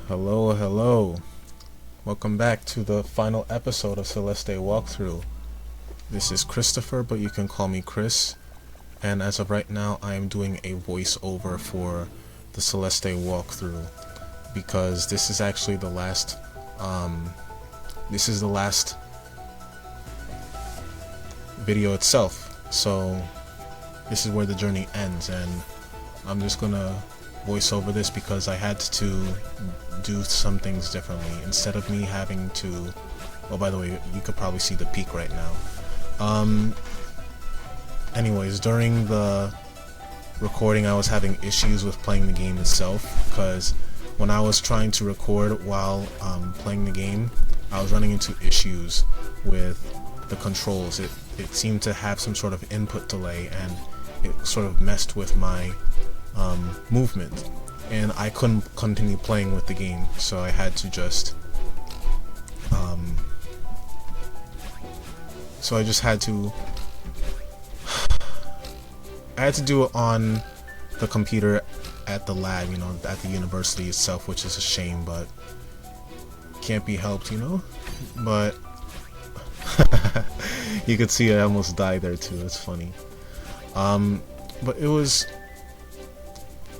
Hello, hello. Welcome back to the final episode of Celeste walkthrough. This is Christopher, but you can call me Chris. And as of right now, I am doing a voiceover for the Celeste walkthrough because this is actually the last. This is the last video itself. So this is where the journey ends, and I'm just gonna voice over this because I had to do some things differently. Instead of me having to, oh, by the way, you could probably see the peak right now. Anyways, during the recording I was having issues with playing the game itself, because when I was trying to record while playing the game, I was running into issues with the controls. It seemed to have some sort of input delay, and it sort of messed with my movement, and I couldn't continue playing with the game, so I had to just I had to do it on the computer at the lab, at the university itself, which is a shame, but can't be helped, but you could see I almost died there too. It's funny. But it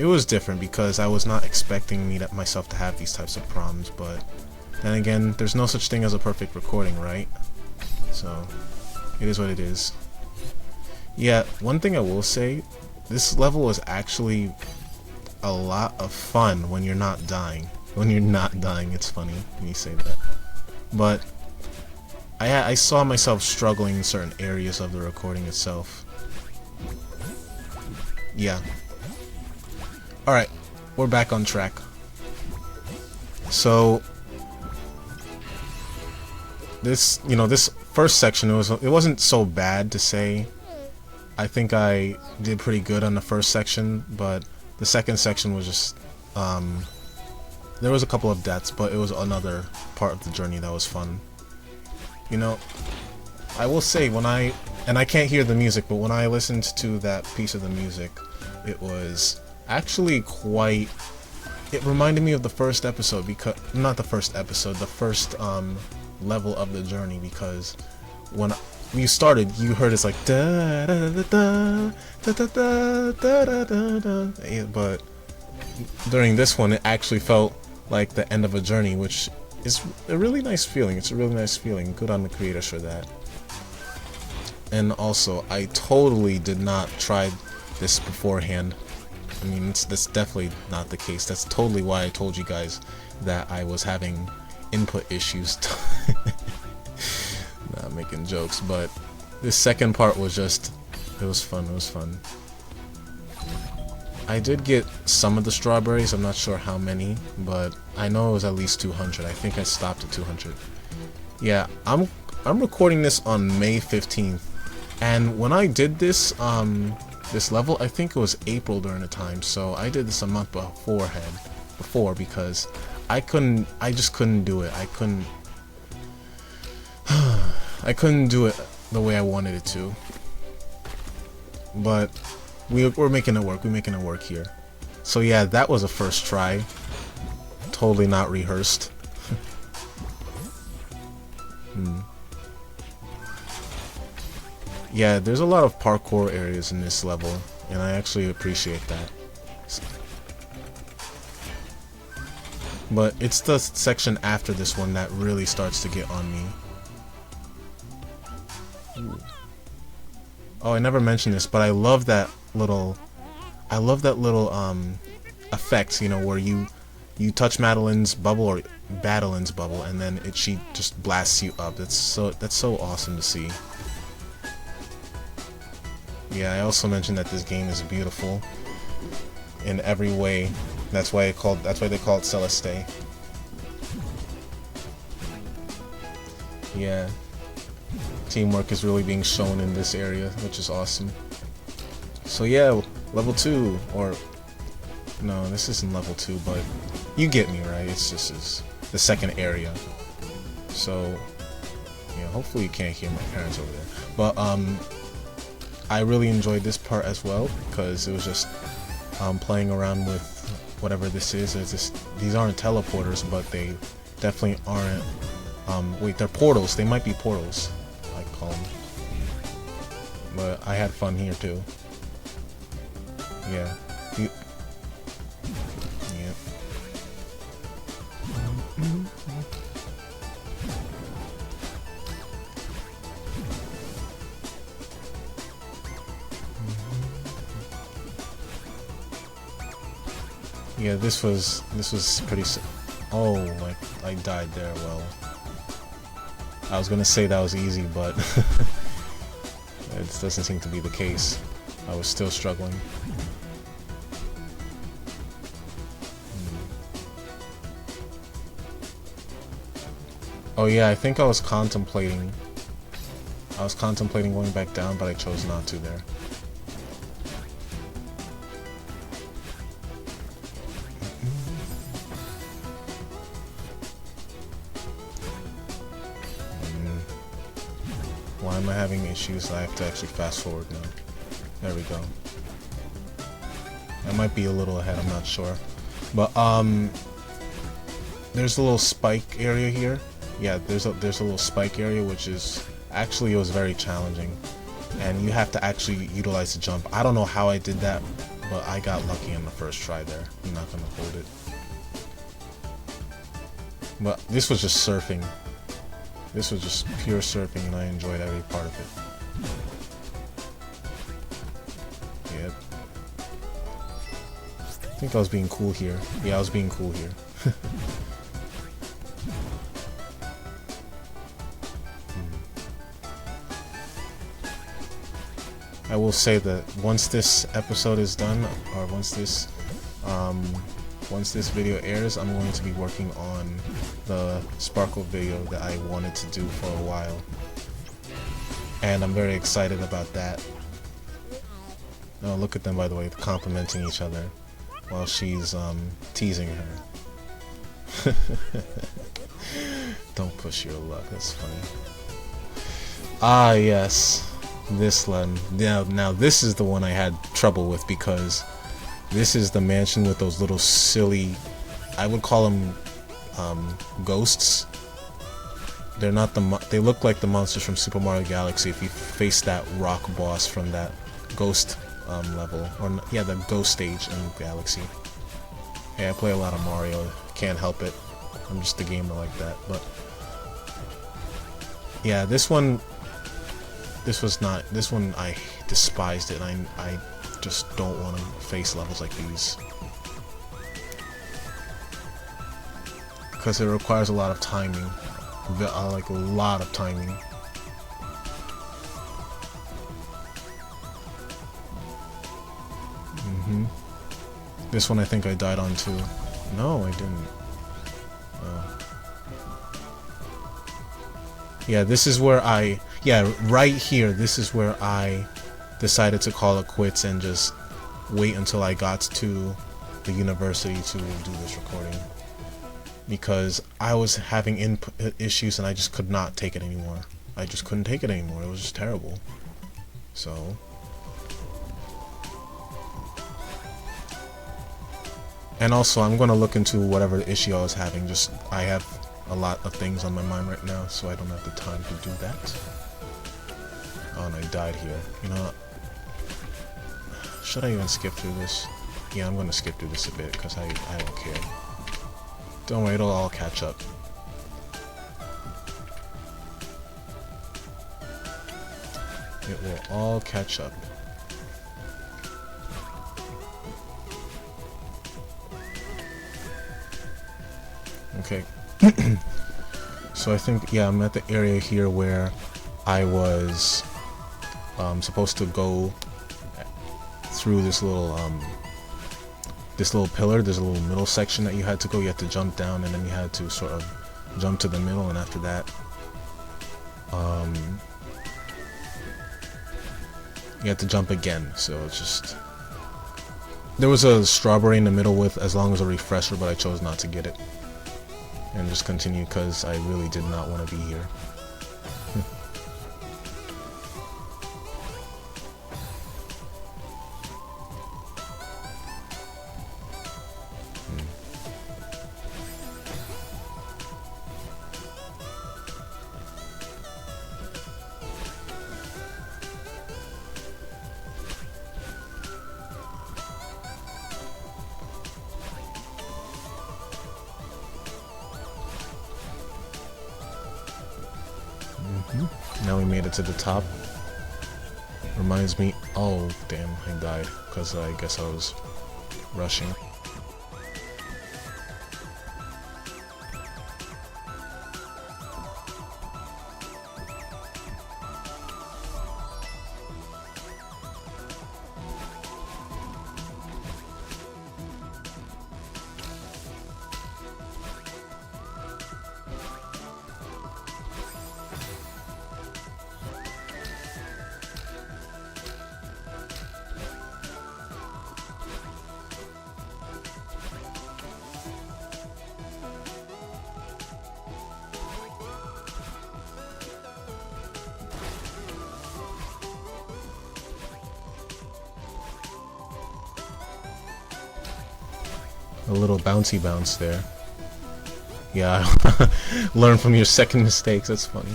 was different because I was not expecting myself to have these types of problems, but then again, there's no such thing as a perfect recording, right? So it is what it is. Yeah, one thing I will say, this level is actually a lot of fun when you're not dying. When you're not dying, it's funny when you say that. But I saw myself struggling in certain areas of the recording itself. Yeah. Alright, we're back on track. So this first section, it wasn't so bad to say. I think I did pretty good on the first section, but the second section was just there was a couple of deaths, but it was another part of the journey that was fun. I will say, I can't hear the music, but when I listened to that piece of the music, it was actually it reminded me of the first episode, because not the first episode, the first level of the journey, because when you started, you heard it's like da da da da da da da da da da, but during this one it actually felt like the end of a journey, which is a really nice feeling. It's a really nice feeling. Good on the creators for that. And also, I totally did not try this beforehand. I mean, that's definitely not the case. That's totally why I told you guys that I was having input issues. Not making jokes, but this second part was just, it was fun. It was fun. I did get some of the strawberries. I'm not sure how many, but I know it was at least 200. I think I stopped at 200. Yeah, I'm recording this on May 15th, and when I did this this level, I think it was April during the time, so I did this a month before because I just couldn't do it. I couldn't do it the way I wanted it to. But we're making it work. We're making it work here. So yeah, that was a first try. Totally not rehearsed. Yeah, there's a lot of parkour areas in this level, and I actually appreciate that. But it's the section after this one that really starts to get on me. Ooh. Oh, I never mentioned this, but I love that little effect, where you touch Madeline's bubble or Badeline's bubble, and then she just blasts you up. That's so awesome to see. Yeah, I also mentioned that this game is beautiful in every way. That's why they call it Celeste. Yeah. Teamwork is really being shown in this area, which is awesome. So yeah, level 2, or no, this isn't level 2, but you get me, right? It's just the second area. So yeah, hopefully you can't hear my parents over there. But I really enjoyed this part as well, because it was just playing around with whatever this is this, these aren't teleporters, but they definitely aren't, wait, they're portals. They might be portals, I call them. But I had fun here too. Yeah. Yeah. Yeah, this was pretty. Oh, like I died there. Well, I was gonna say that was easy, but it doesn't seem to be the case. I was still struggling. Oh yeah, I think I was contemplating going back down, but I chose not to there. Why am I having issues? I have to actually fast forward now. There we go. I might be a little ahead, I'm not sure. But there's a little spike area here. Yeah, there's a little spike area, which is actually, it was very challenging, and you have to actually utilize the jump. I don't know how I did that, but I got lucky on the first try there. I'm not gonna hold it. But this was just surfing. This was just pure surfing, and I enjoyed every part of it. Yep. I think I was being cool here. Yeah, I was being cool here. I will say that once this episode is done, or once this video airs, I'm going to be working on the Sparkle video that I wanted to do for a while, and I'm very excited about that. Oh, look at them, by the way, complimenting each other while she's teasing her. Don't push your luck, that's funny. Ah, yes. This one. Now this is the one I had trouble with, because this is the mansion with those little silly, I would call them ghosts. They're not they look like the monsters from Super Mario Galaxy if you face that rock boss from that ghost level, or yeah, the ghost stage in Galaxy. Yeah, I play a lot of Mario, can't help it. I'm just a gamer like that. But yeah, this one I despised it, and I just don't want to face levels like these, because it requires a lot of timing, like a lot of timing. This one I think I died on too. No, I didn't. Yeah, this is where right here, this is where I decided to call it quits and just wait until I got to the university to do this recording, because I was having input issues and I just could not take it anymore. I just couldn't take it anymore. It was just terrible. So and also, I'm going to look into whatever issue I was having. Just, I have a lot of things on my mind right now, so I don't have the time to do that. Oh, and I died here. You know what? Should I even skip through this? Yeah, I'm going to skip through this a bit, because I don't care. Don't worry, it'll all catch up. It will all catch up. Okay. So I think, yeah, I'm at the area here where I was supposed to go through this little pillar. There's a little middle section that you had to go. You had to jump down, and then you had to sort of jump to the middle, and after that you had to jump again. So it's just, there was a strawberry in the middle with as long as a refresher, but I chose not to get it and just continue because I really did not want to be here. Now we made it to the top. Reminds me... Oh, damn, I died. Because I guess I was rushing. A little bouncy bounce there. Yeah, learn from your second mistakes, that's funny.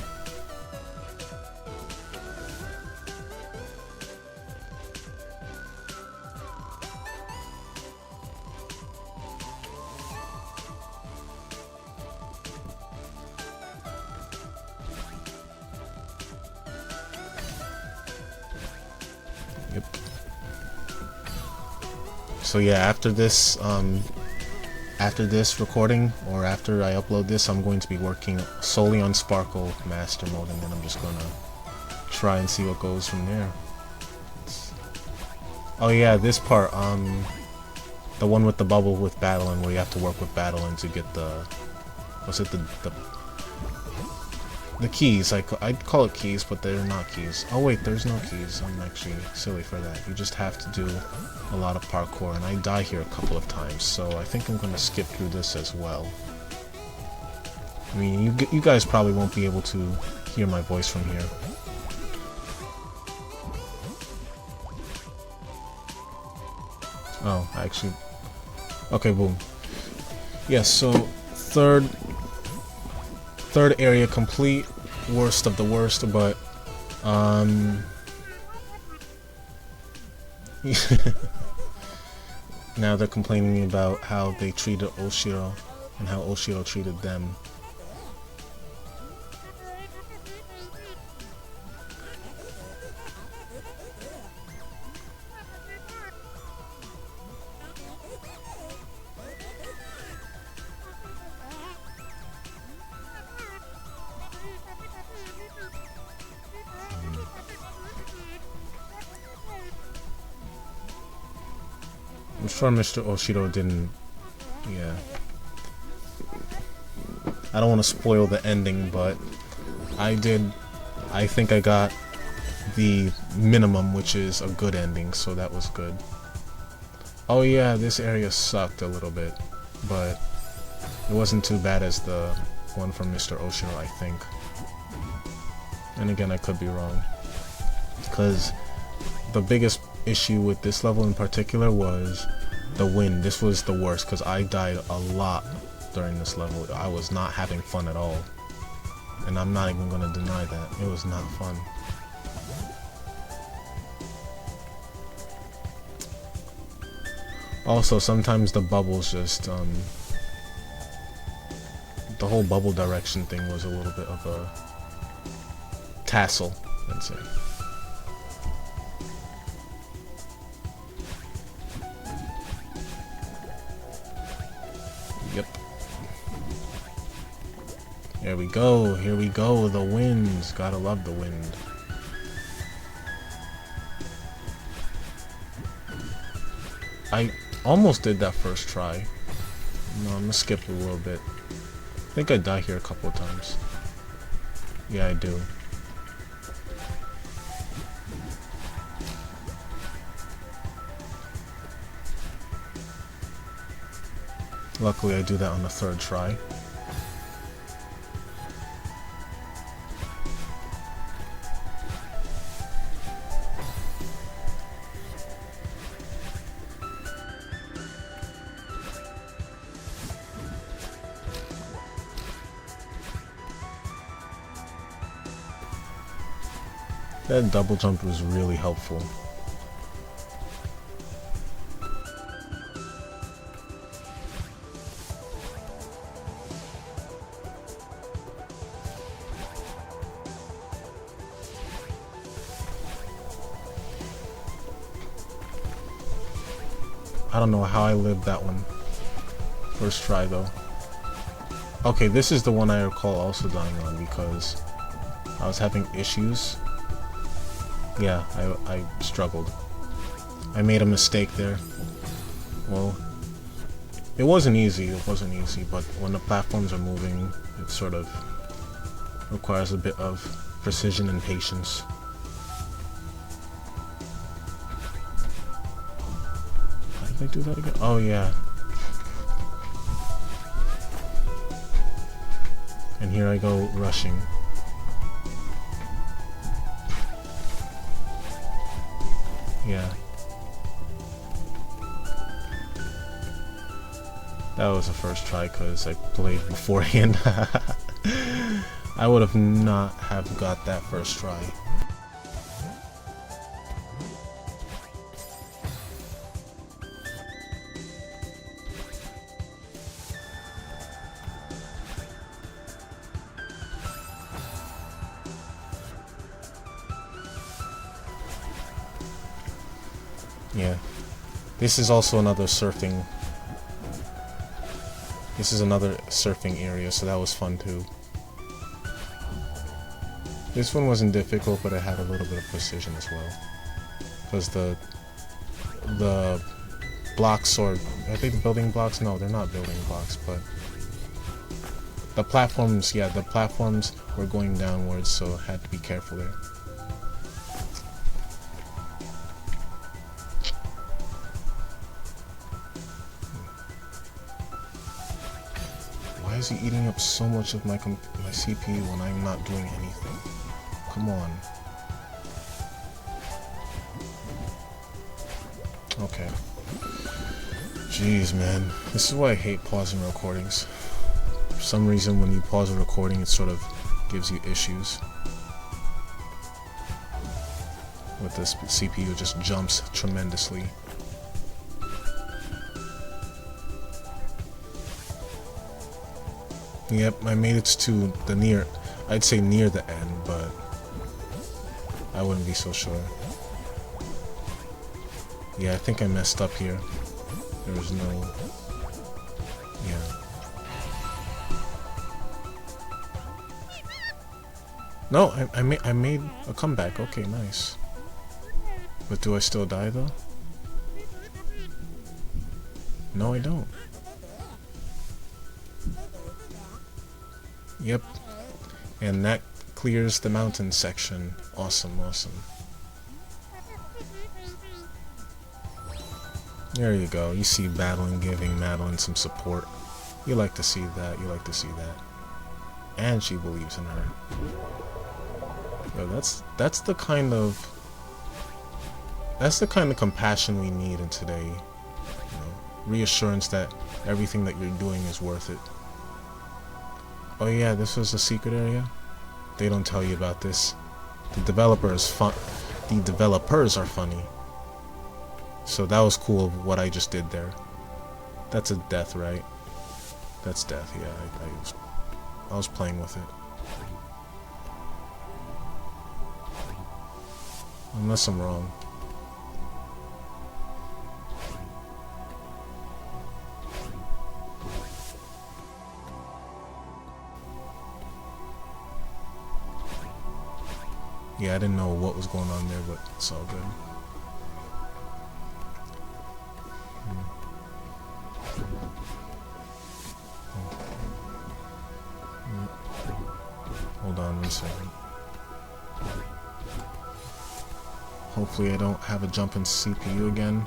Yep. So yeah, after this recording, or after I upload this, I'm going to be working solely on Sparkle Master Mode, and then I'm just gonna try and see what goes from there. Oh yeah, this part, the one with the bubble with Battling, where you have to work with Battling to get the, what's it, the keys. I'd call it keys, but they're not keys. Oh wait, there's no keys. I'm actually silly for that. You just have to do a lot of parkour, and I die here a couple of times, so I think I'm gonna skip through this as well. I mean, you guys probably won't be able to hear my voice from here. Oh, actually... Okay, boom. Yes, so third area complete, worst of the worst, but now they're complaining about how they treated Oshiro and how Oshiro treated them. I'm sure Mr. Oshiro didn't... Yeah. I don't want to spoil the ending, but I think I got the minimum, which is a good ending, so that was good. Oh yeah, this area sucked a little bit, but it wasn't too bad as the one from Mr. Oshiro, I think. And again, I could be wrong. Because the biggest issue with this level in particular was the wind. This was the worst because I died a lot during this level. I was not having fun at all, and I'm not even going to deny that. It was not fun. Also, sometimes the bubbles just the whole bubble direction thing was a little bit of a tassel, let's say. Yep. Here we go, the winds. Gotta love the wind. I almost did that first try. No, I'm gonna skip a little bit. I think I die here a couple of times. Yeah, I do. Luckily, I do that on the third try. That double jump was really helpful. I don't know how I lived that one. First try though. Okay, this is the one I recall also dying on because I was having issues. Yeah, I struggled. I made a mistake there. Well, it wasn't easy, but when the platforms are moving, it sort of requires a bit of precision and patience. How did I do that again? Oh yeah. And here I go rushing. Yeah. That was the first try because I played beforehand. I would have not have got that first try. Yeah. This is also another surfing. This is another surfing area, so that was fun too. This one wasn't difficult, but it had a little bit of precision as well. Because the blocks, or are they the building blocks? No, they're not building blocks, but the platforms, yeah, the platforms were going downwards, so I had to be careful there. Why is he eating up so much of my CPU when I'm not doing anything? Come on. Okay. Jeez, man. This is why I hate pausing recordings. For some reason, when you pause a recording, it sort of gives you issues. With this CPU, it just jumps tremendously. Yep, I made it to the I'd say near the end, but I wouldn't be so sure. Yeah, I think I messed up here. There was no... Yeah. No, I made a comeback. Okay, nice. But do I still die though? No, I don't. Yep. And that clears the mountain section. Awesome, awesome. There you go. You see Battling giving Madeline some support. You like to see that. You like to see that. And she believes in her. Yo, that's the kind of compassion we need in today. You know, reassurance that everything that you're doing is worth it. Oh yeah, this was a secret area? They don't tell you about this. The developers are funny. So that was cool what I just did there. That's a death, right? That's death, yeah. I was playing with it. Unless I'm wrong. Yeah, I didn't know what was going on there, but it's all good. Hold on 1 second. Hopefully I don't have a jump in CPU again.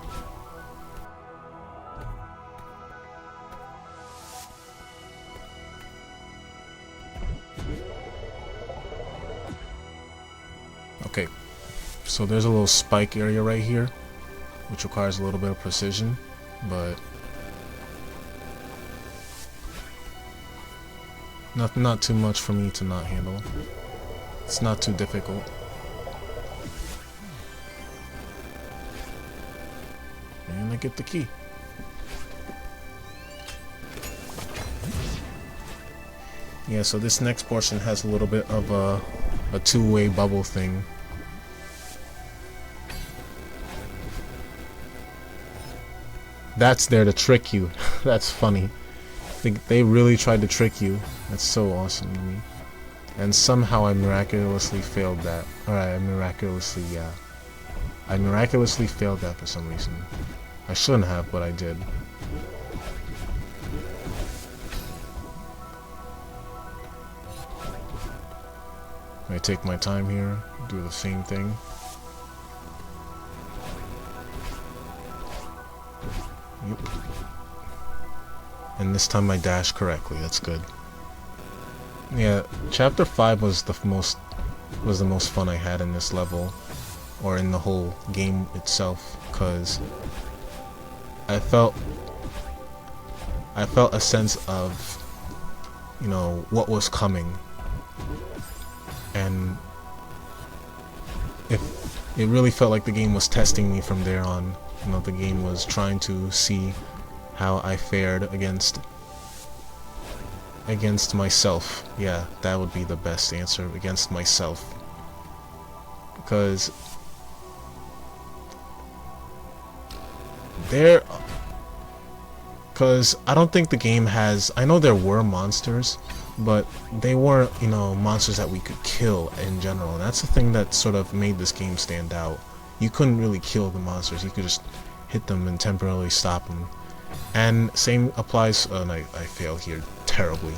Okay, so there's a little spike area right here, which requires a little bit of precision, but not too much for me to not handle. It's not too difficult. And I get the key. Yeah, so this next portion has a little bit of a two-way bubble thing. that's there to trick you. That's funny. They really tried to trick you. That's so awesome to me. And somehow I miraculously failed that. Alright, I miraculously failed that for some reason. I shouldn't have, but I did. I take my time here, do the same thing. Yep. And this time I dashed correctly, that's good. Yeah, chapter 5 was the most fun I had in this level, or in the whole game itself, because I felt a sense of, you know, what was coming. And it really felt like the game was testing me from there on. You know, the game was trying to see how I fared against myself. Yeah, that would be the best answer, against myself. Because I don't think the game has, I know there were monsters, but they weren't, you know, monsters that we could kill in general. And that's the thing that sort of made this game stand out. You couldn't really kill the monsters, you could just hit them and temporarily stop them. And same applies, and I fail here terribly.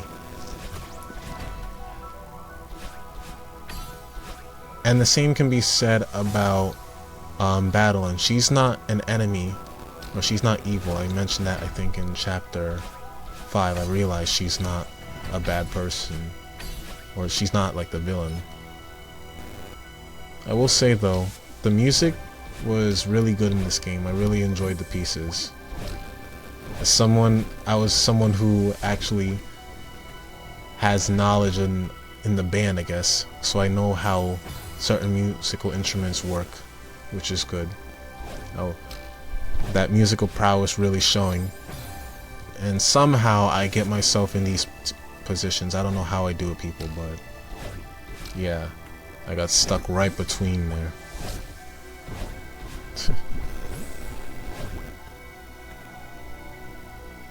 And the same can be said about Battle, and she's not an enemy, or she's not evil. I mentioned that, I think, in chapter 5. I realized she's not a bad person, or she's not like the villain. I will say though, the music was really good in this game. I really enjoyed the pieces. I was someone who actually has knowledge in the band, I guess, so I know how certain musical instruments work, which is good. Oh, that musical prowess really showing. And somehow I get myself in these positions. I don't know how I do it, people, but yeah, I got stuck right between there.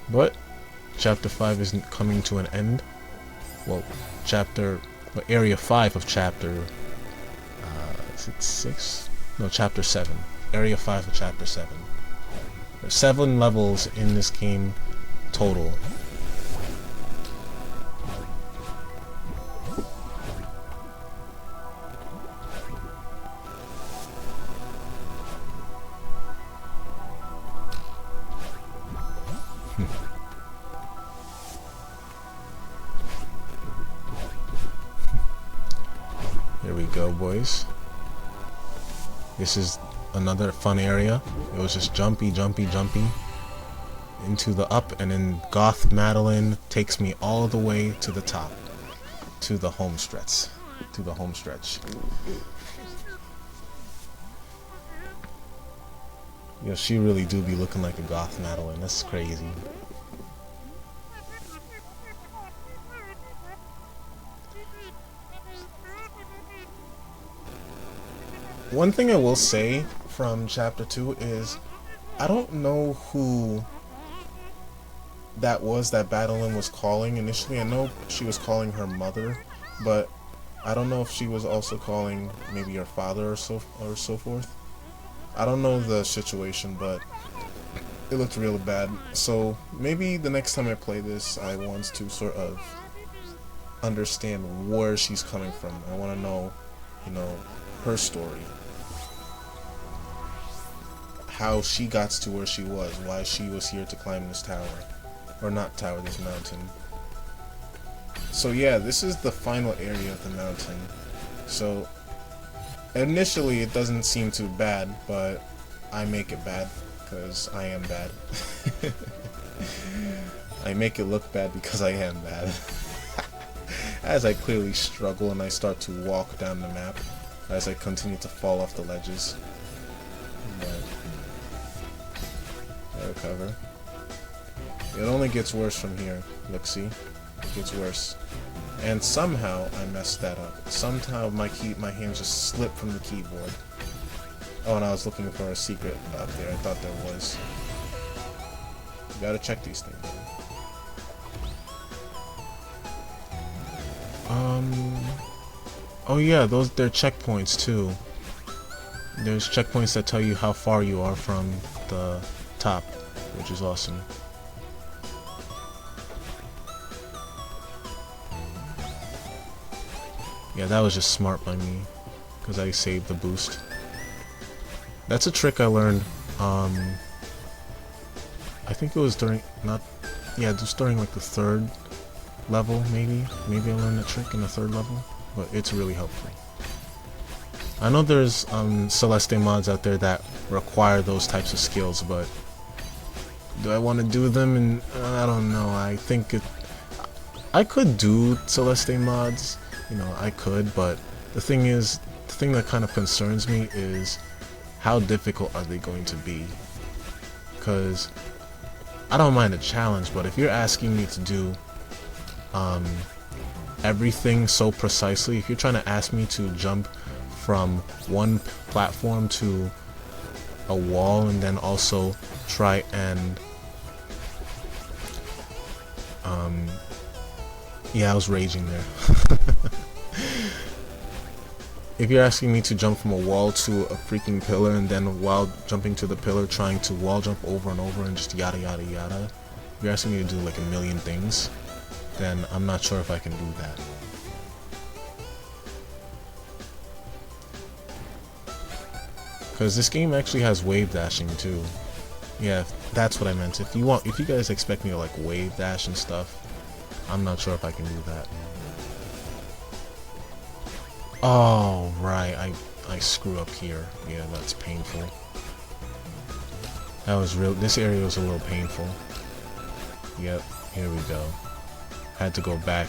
But chapter 5 isn't coming to an end. Well, area 5 of chapter is it 6? No, chapter 7. Area 5 of chapter 7. There's 7 levels in this game total. Here we go, boys. This is another fun area. It was just jumpy into the up, and then Goth Madeline takes me all the way to the top, to the home stretch. Yo, she really do be looking like a Goth Madeline. That's crazy. One thing I will say from chapter 2 is I don't know who that was that Madeline was calling initially. I know she was calling her mother, but I don't know if she was also calling maybe her father or so forth. I don't know the situation, but it looked real bad. So maybe the next time I play this, I want to sort of understand where she's coming from. I want to know, you know, her story. How she got to where she was, why she was here to climb this tower. Or not tower, this mountain. So yeah, this is the final area of the mountain. So initially it doesn't seem too bad, but I make it bad because I am bad. I make it look bad because I am bad. As I clearly struggle and I start to walk down the map, as I continue to fall off the ledges. But I recover. It only gets worse from here. Look, see? It gets worse. And somehow I messed that up. Somehow my hands just slipped from the keyboard. Oh, and I was looking for a secret up there. I thought there was. You gotta check these things. Oh yeah, they're checkpoints too. There's checkpoints that tell you how far you are from the top, which is awesome. Yeah, that was just smart by me, because I saved the boost. That's a trick I learned, I think it was during, just during like the 3rd level, maybe. Maybe I learned that trick in the 3rd level, but it's really helpful. I know there's Celeste mods out there that require those types of skills, but do I want to do them? And I don't know. I think I could do Celeste mods, you know, I could, but the thing that kind of concerns me is how difficult are they going to be? Because I don't mind a challenge, but if you're asking me to do everything so precisely, if you're trying to ask me to jump from one platform to a wall and then also try and yeah, I was raging there. If you're asking me to jump from a wall to a freaking pillar and then while jumping to the pillar trying to wall jump over and over and just yada yada yada, if you're asking me to do like a million things, then I'm not sure if I can do that. Because this game actually has wave dashing too. Yeah, that's what I meant. If you guys expect me to like wave dash and stuff, I'm not sure if I can do that. Oh, right, I screw up here. Yeah, that's painful. This area was a little painful. Yep, here we go. Had to go back.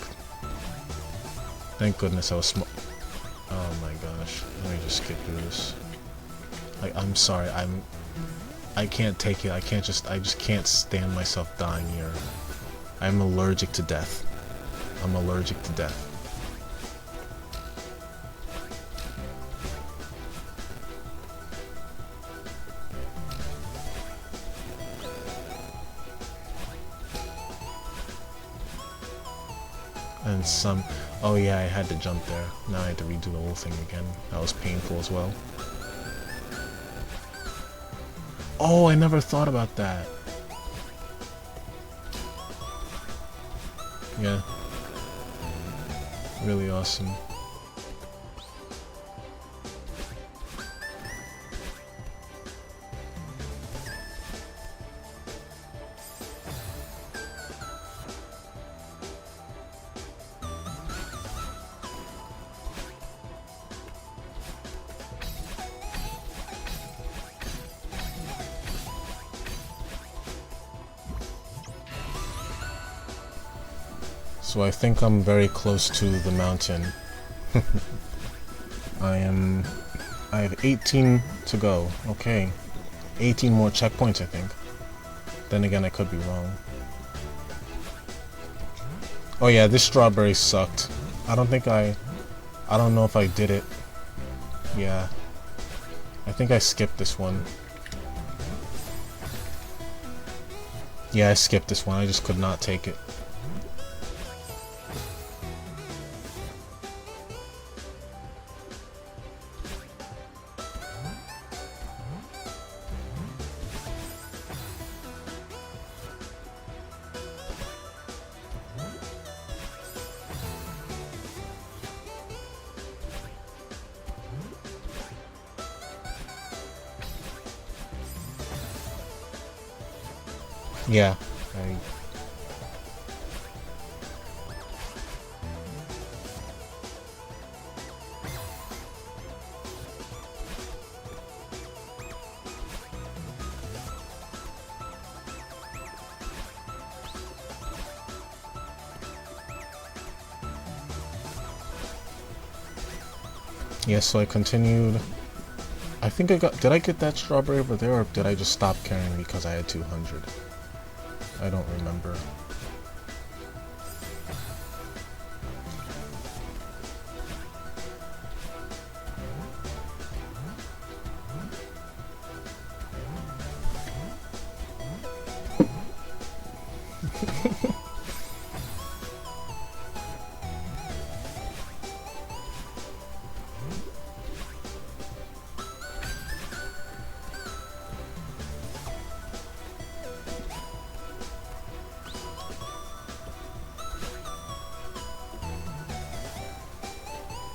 Thank goodness I was oh my gosh. Let me just skip through this. Like, I'm sorry, I can't take it. I just can't stand myself dying here. I'm allergic to death. I'm allergic to death. And oh yeah, I had to jump there. Now I had to redo the whole thing again. That was painful as well. Oh, I never thought about that. Yeah. Really awesome. So I think I'm very close to the mountain. I have 18 to go. Okay. 18 more checkpoints, I think. Then again, I could be wrong. Oh yeah, this strawberry sucked. I don't know if I did it. Yeah. I think I skipped this one. Yeah, I skipped this one. I just could not take it. Yeah, yeah, so I continued. I think did I get that strawberry over there, or did I just stop carrying because I had 200? I don't remember.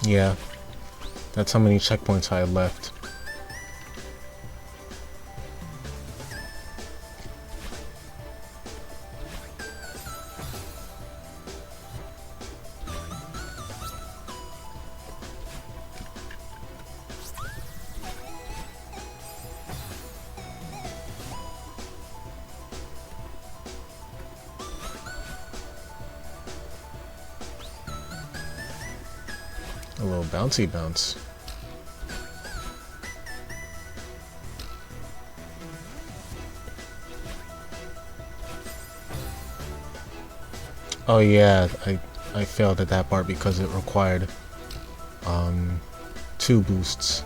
Yeah, that's how many checkpoints I had left. A little bouncy bounce. Oh yeah, I failed at that part because it required 2 boosts.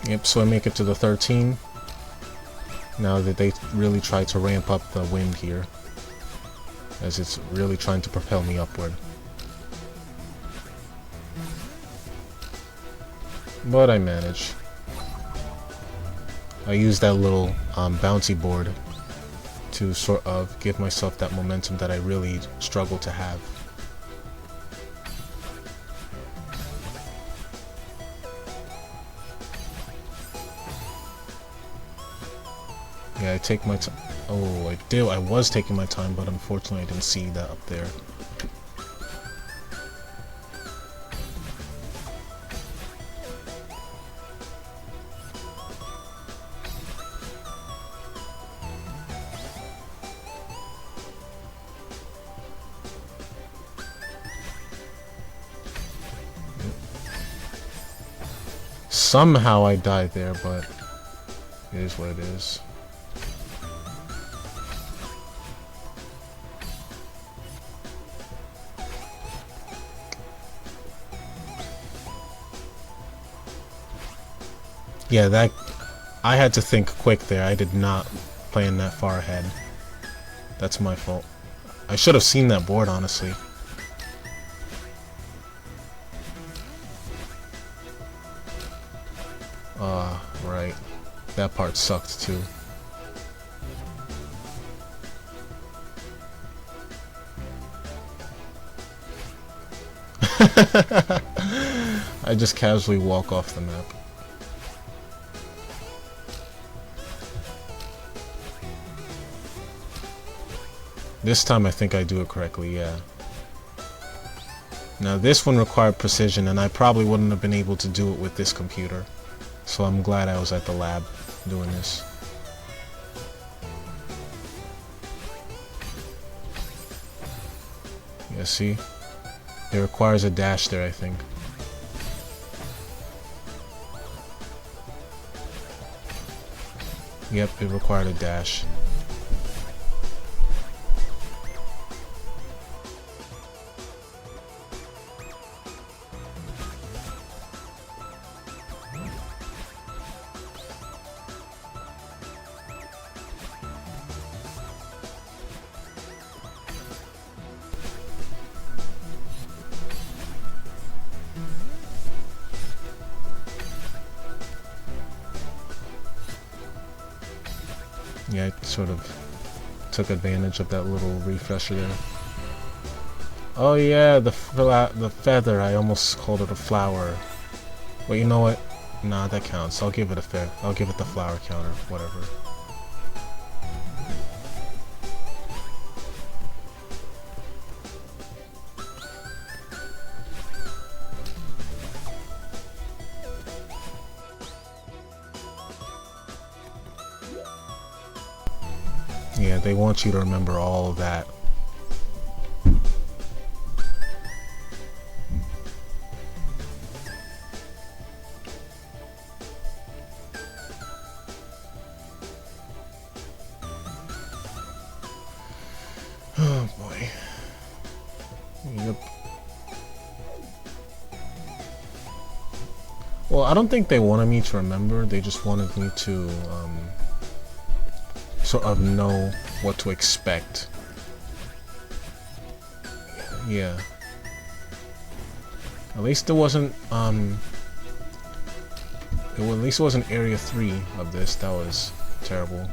Yep, so I make it to the 13. Now that they really try to ramp up the wind here, as it's really trying to propel me upward. But I manage. I use that little bouncy board to sort of give myself that momentum that I really struggle to have. Yeah, I take my time. Oh, I was taking my time, but unfortunately I didn't see that up there. Somehow I died there, but it is what it is. Yeah, that I had to think quick there. I did not plan that far ahead. That's my fault. I should have seen that board, honestly. Right. That part sucked too. I just casually walk off the map. This time I think I do it correctly, yeah. Now this one required precision, and I probably wouldn't have been able to do it with this computer. So I'm glad I was at the lab doing this. Yeah, see? It requires a dash there, I think. Yep, it required a dash. Yeah, I sort of took advantage of that little refresher there. Oh yeah, the feather. I almost called it a flower. But you know what? Nah, that counts. I'll give it a fair. I'll give it the flower counter, whatever. Yeah, they want you to remember all of that. Oh boy. Yep. Well, I don't think they wanted me to remember. They just wanted me to sort of know what to expect. Yeah. At least it wasn't at least it wasn't Area 3 of this. That was terrible.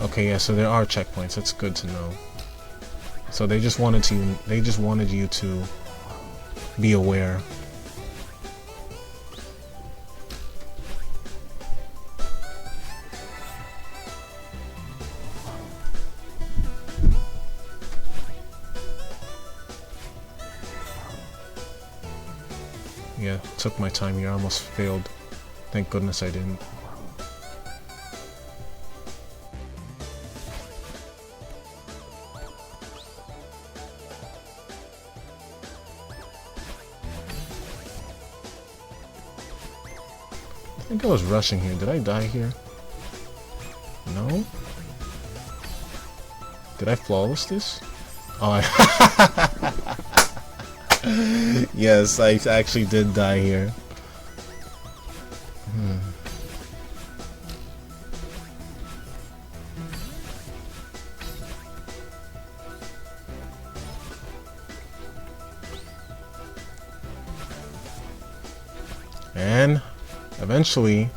Okay, yeah, so there are checkpoints. That's good to know. So they just wanted you to be aware. Yeah, took my time here. I almost failed. Thank goodness I didn't. I think I was rushing here. Did I die here? No? Did I flawless this? Oh, yes, I actually did die here. And eventually,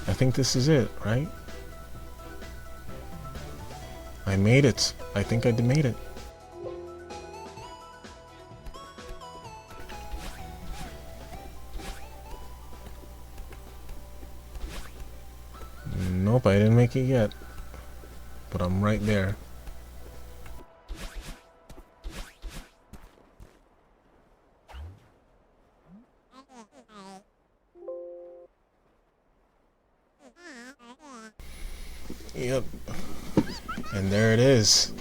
I think this is it, right? I made it. I think I made it. Nope, I didn't make it yet. But I'm right there. Yep. And there it is.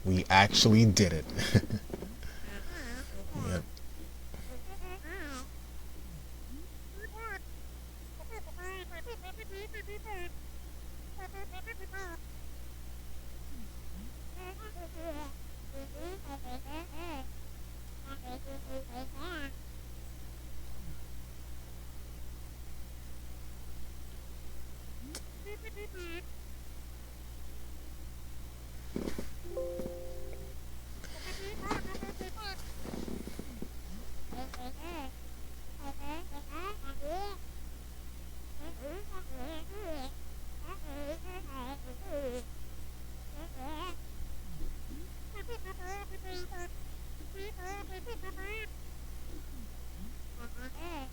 We actually did it. Yep.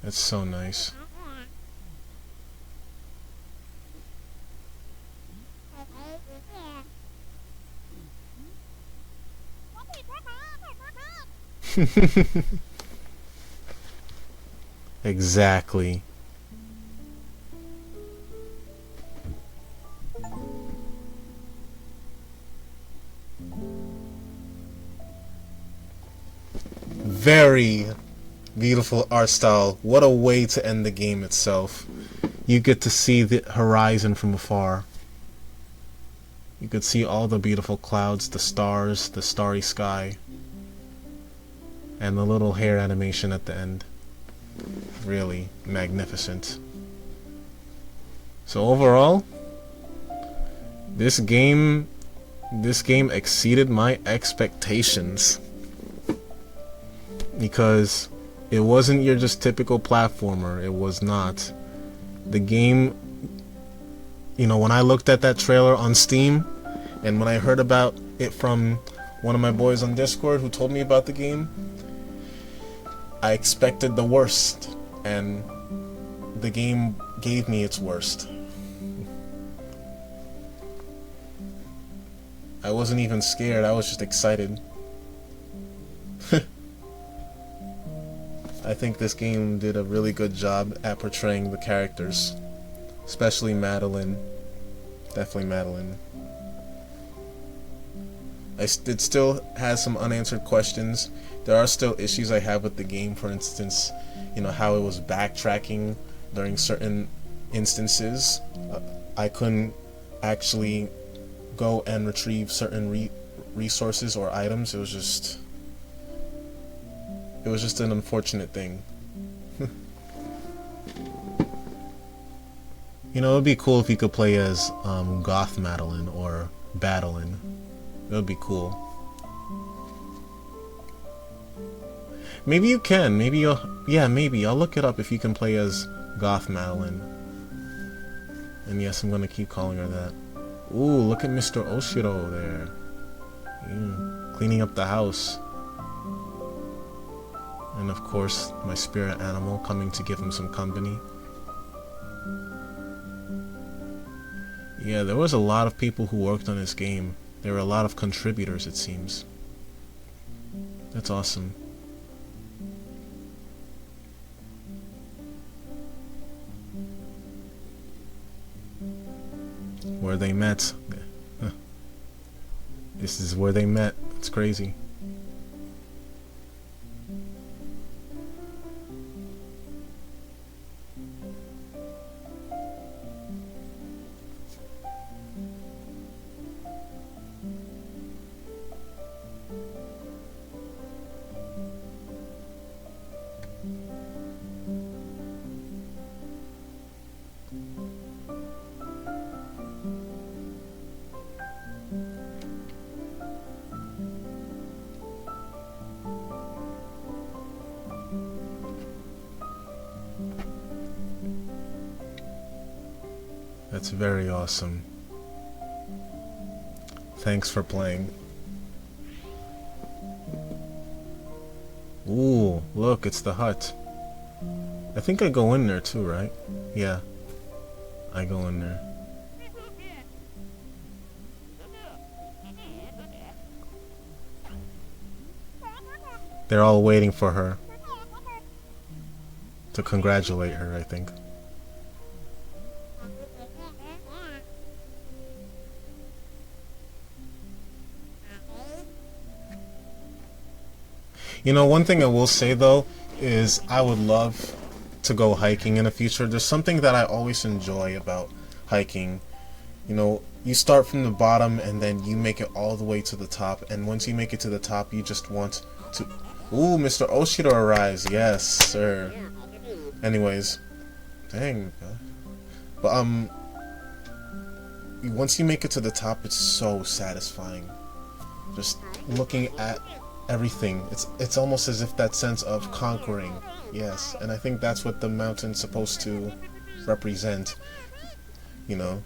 That's so nice. Exactly. Very beautiful art style. What a way to end the game itself. You get to see the horizon from afar. You could see all the beautiful clouds, the stars, the starry sky, and the little hair animation at the end. Really magnificent. So overall, this game exceeded my expectations, because it wasn't your just typical platformer. It was not. The game, you know, when I looked at that trailer on Steam, And when I heard about it from one of my boys on Discord who told me about the game, I expected the worst, and the game gave me its worst. I wasn't even scared, I was just excited. I think this game did a really good job at portraying the characters, especially Madeline. Definitely Madeline. It still has some unanswered questions. There are still issues I have with the game. For instance, you know, how it was backtracking during certain instances. I couldn't actually go and retrieve certain resources or items. It was just an unfortunate thing. You know, it would be cool if you could play as Goth Madeline or Badeline. It would be cool. Maybe you can. Maybe you'll... Yeah, maybe. I'll look it up if you can play as Goth Madeline. And yes, I'm gonna keep calling her that. Ooh, look at Mr. Oshiro there. Cleaning up the house. And of course, my spirit animal coming to give him some company. Yeah, there was a lot of people who worked on this game. There were a lot of contributors, it seems. That's awesome. Where they met. This is where they met. It's crazy. That's very awesome. Thanks for playing. Ooh, look, it's the hut. I think I go in there too, right? Yeah, I go in there. They're all waiting for her to congratulate her, I think. You know, one thing I will say though is I would love to go hiking in the future. There's something that I always enjoy about hiking. You know, you start from the bottom and then you make it all the way to the top, and once you make it to the top you just want to... Ooh, Mr. Oshiro arrives. Yes, sir. Anyways, dang. But once you make it to the top, it's so satisfying. Just looking at everything. It's almost as if that sense of conquering. Yes, and I think that's what the mountain's supposed to represent. You know,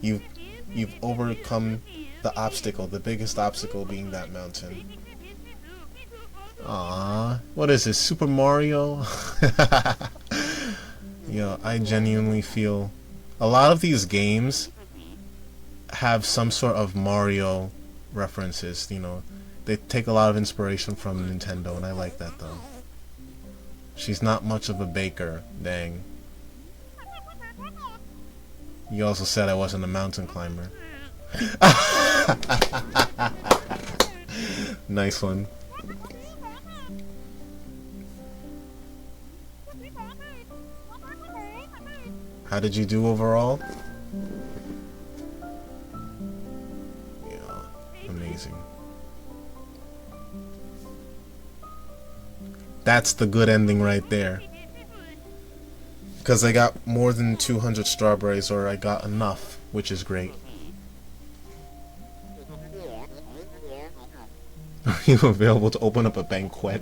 you've overcome the obstacle, the biggest obstacle being that mountain. Aww, what is this, Super Mario? Yo, I genuinely feel a lot of these games have some sort of Mario references, you know. They take a lot of inspiration from Nintendo, and I like that though. She's not much of a baker, dang. You also said I wasn't a mountain climber. Nice one. How did you do overall? Yeah, amazing. That's the good ending right there. Because I got more than 200 strawberries, or I got enough, which is great. Are you available to open up a banquet?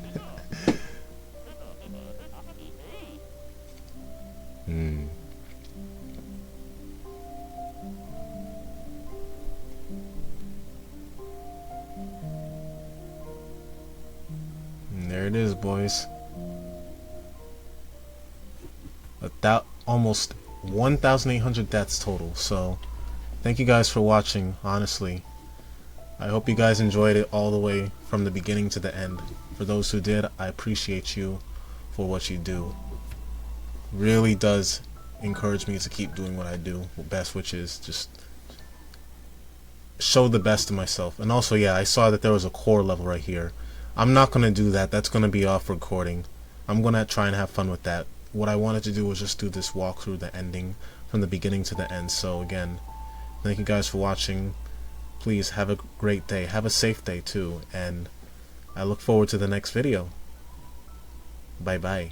it is, boys. Almost 1,800 deaths total. So, thank you guys for watching, honestly. I hope you guys enjoyed it all the way from the beginning to the end. For those who did, I appreciate you for what you do. Really does encourage me to keep doing what I do best, which is just show the best of myself. And also, yeah, I saw that there was a core level right here. I'm not going to do that. That's going to be off recording. I'm going to try and have fun with that. What I wanted to do was just do this walkthrough, the ending, from the beginning to the end. So again, thank you guys for watching. Please have a great day. Have a safe day too. And I look forward to the next video. Bye bye.